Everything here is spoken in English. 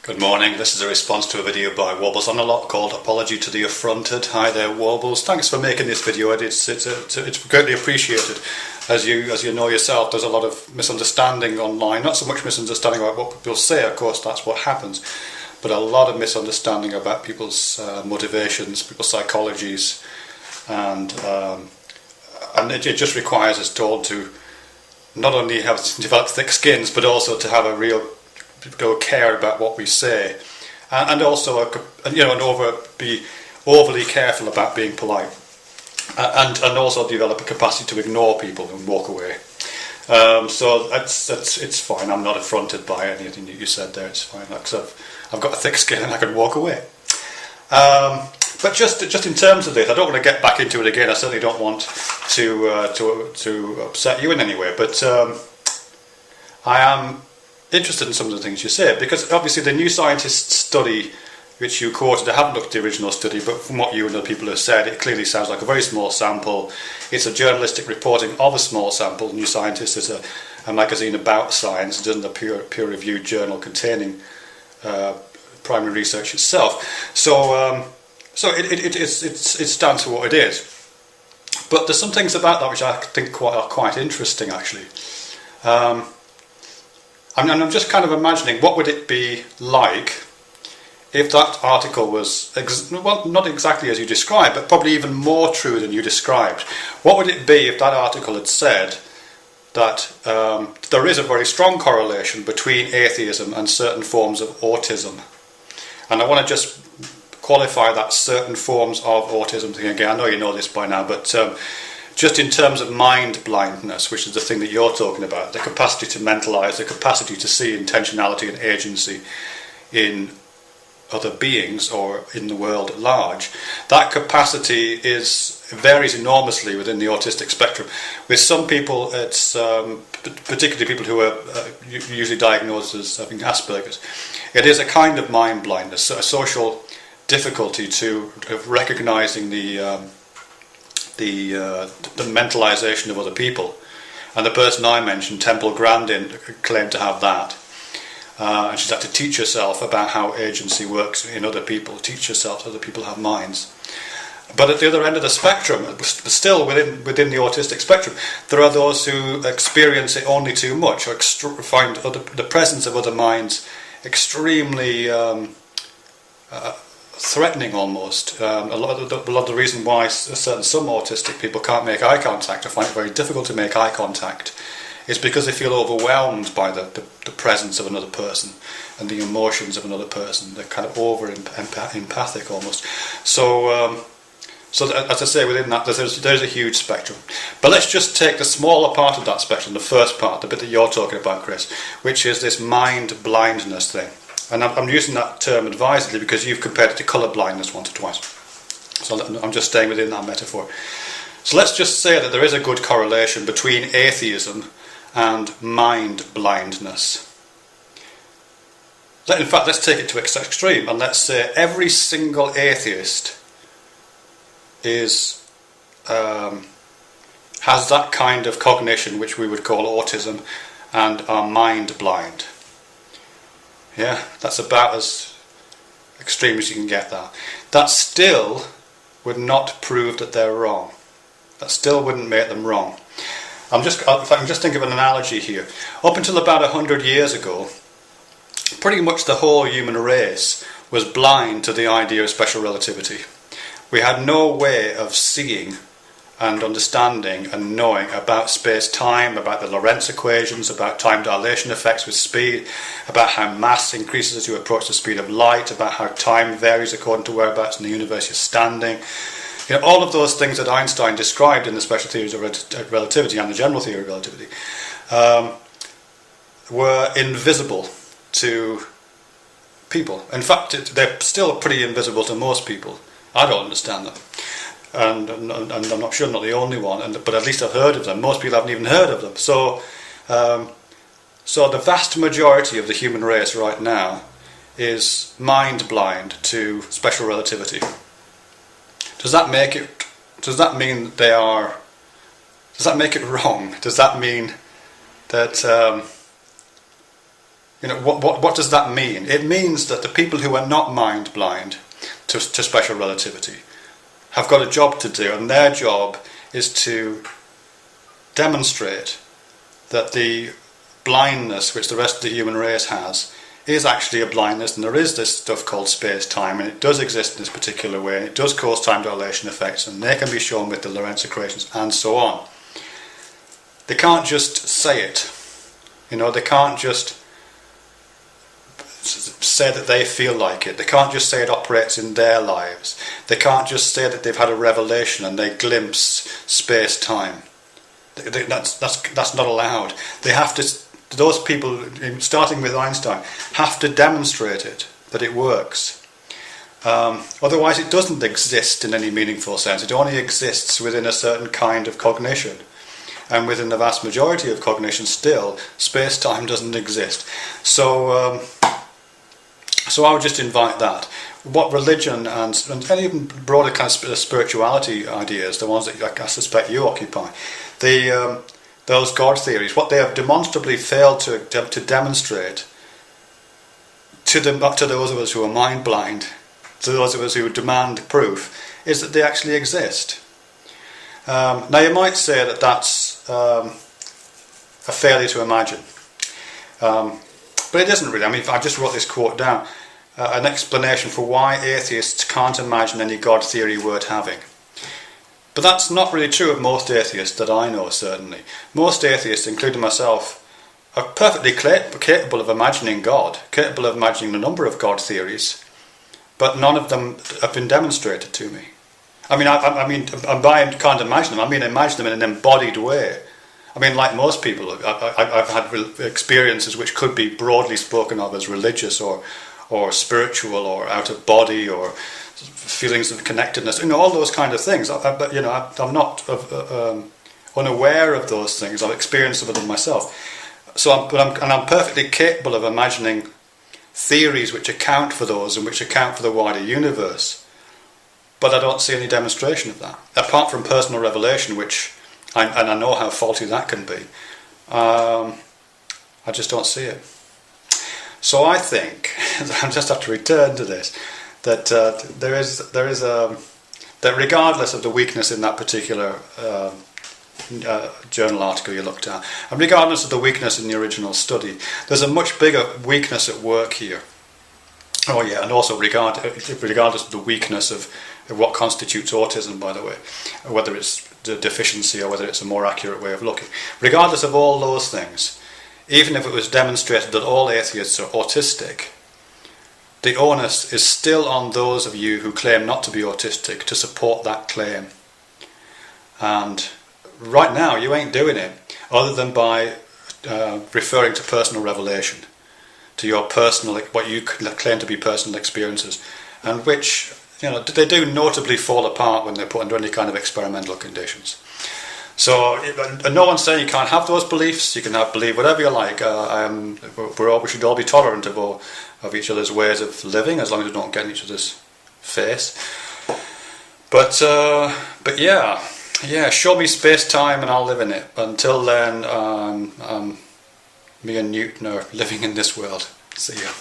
Good morning, this is a response to a video by warblesonalot called Apology to the Affronted. Hi there Warbles, thanks for making this video. It's greatly appreciated. As you know yourself, there's a lot of misunderstanding online, not so much misunderstanding about what people say, of course that's what happens, but a lot of misunderstanding about people's motivations, people's psychologies, and it just requires us all to not only have develop thick skins, but also to have a real care about what we say, and also be overly careful about being polite, and also develop a capacity to ignore people and walk away. So it's fine. I'm not affronted by anything that you said there. It's fine. Like, I've got a thick skin and I can walk away. But just in terms of this, I don't want to get back into it again. I certainly don't want to upset you in any way. But I am interested in some of the things you say, because obviously the New Scientist study which you quoted, I haven't looked at the original study, but from what you and other people have said, it clearly sounds like a very small sample. It's a journalistic reporting of a small sample. New Scientist is a magazine about science. It isn't a peer-reviewed journal containing primary research itself. So it stands for what it is. But there's some things about that which I think are quite interesting, actually. I'm just kind of imagining what would it be like if that article was, well, not exactly as you described, but probably even more true than you described. What would it be if that article had said that there is a very strong correlation between atheism and certain forms of autism? And I want to just qualify that certain forms of autism thing again. I know you know this by now, but just in terms of mind blindness, which is the thing that you're talking about, the capacity to mentalize, the capacity to see intentionality and agency in other beings or in the world at large, that capacity varies enormously within the autistic spectrum. With some people, it's particularly people who are usually diagnosed as having Asperger's, it is a kind of mind blindness, a social difficulty of recognizing the mentalization of other people. And the person I mentioned, Temple Grandin, claimed to have that. And she's had to teach herself about how agency works in other people, teach herself that other people have minds. But at the other end of the spectrum, still within the autistic spectrum, there are those who experience it only too much, or find the presence of other minds extremely threatening almost. A lot of the reason why some autistic people can't make eye contact or find it very difficult to make eye contact is because they feel overwhelmed by the presence of another person and the emotions of another person. They're kind of empathic almost. So as I say, within that there's a huge spectrum. But let's just take the smaller part of that spectrum, the first part, the bit that you're talking about, Chris, which is this mind blindness thing. And I'm using that term advisedly because you've compared it to colour blindness once or twice. So I'm just staying within that metaphor. So let's just say that there is a good correlation between atheism and mind blindness. In fact, let's take it to its extreme, and let's say every single atheist has that kind of cognition which we would call autism and are mind blind. Yeah, that's about as extreme as you can get that. That still would not prove that they're wrong. That still wouldn't make them wrong. If I can just think of an analogy here. Up until about 100 years ago, pretty much the whole human race was blind to the idea of special relativity. We had no way of seeing and understanding and knowing about space-time, about the Lorentz equations, about time dilation effects with speed, about how mass increases as you approach the speed of light, about how time varies according to whereabouts in the universe you're standing. You know, all of those things that Einstein described in the special theories of relativity and the general theory of relativity were invisible to people. In fact, they're still pretty invisible to most people. I don't understand them. And I'm not sure I'm not the only one, but at least I've heard of them. Most people haven't even heard of them. So the vast majority of the human race right now is mind blind to special relativity. Does that make it wrong? Does that mean that You know, what does that mean? It means that the people who are not mind blind to special relativity have got a job to do, and their job is to demonstrate that the blindness which the rest of the human race has is actually a blindness, and there is this stuff called space-time, and it does exist in this particular way, and it does cause time dilation effects, and they can be shown with the Lorentz equations and so on. They can't just say it, you know, they can't just say that they feel like it, they can't just say it operates in their lives, they can't just say that they've had a revelation and they glimpse space-time. That's not allowed. They have to, those people, starting with Einstein, have to demonstrate it, that it works. Otherwise it doesn't exist in any meaningful sense. It only exists within a certain kind of cognition. And within the vast majority of cognition still, space-time doesn't exist. So I would just invite that. What religion and even broader kind of spirituality ideas, the ones that I suspect you occupy, those God theories, what they have demonstrably failed to demonstrate to those of us who are mind blind, to those of us who demand proof, is that they actually exist. Now you might say that that's a failure to imagine, but it isn't really. I mean, I just wrote this quote down, an explanation for why atheists can't imagine any God theory worth having. But that's not really true of most atheists that I know, certainly. Most atheists, including myself, are perfectly capable of imagining God, capable of imagining a number of God theories, but none of them have been demonstrated to me. I mean, I can't imagine them. I mean, imagine them in an embodied way. I mean, like most people, I've had experiences which could be broadly spoken of as religious or spiritual or out of body or feelings of connectedness, you know, all those kind of things. But you know, I'm not unaware of those things. I've experienced some of them myself. So, I'm perfectly capable of imagining theories which account for those and which account for the wider universe. But I don't see any demonstration of that, apart from personal revelation, which I know how faulty that can be. I just don't see it. So I think I just have to return to this. That that regardless of the weakness in that particular journal article you looked at, and regardless of the weakness in the original study, there's a much bigger weakness at work here. Oh yeah, and also regardless of the weakness of what constitutes autism, by the way, whether it's the deficiency or whether it's a more accurate way of looking, regardless of all those things, even if it was demonstrated that all atheists are autistic, the onus is still on those of you who claim not to be autistic to support that claim. And right now you ain't doing it other than by referring to personal revelation, to your personal, what you claim to be personal experiences, and which, you know, they do notably fall apart when they're put under any kind of experimental conditions. So no one's saying you can't have those beliefs. You can believe whatever you like. We should all be tolerant of each other's ways of living, as long as we don't get in each other's face. But yeah, show me space-time and I'll live in it. Until then, me and Newton are living in this world. See ya.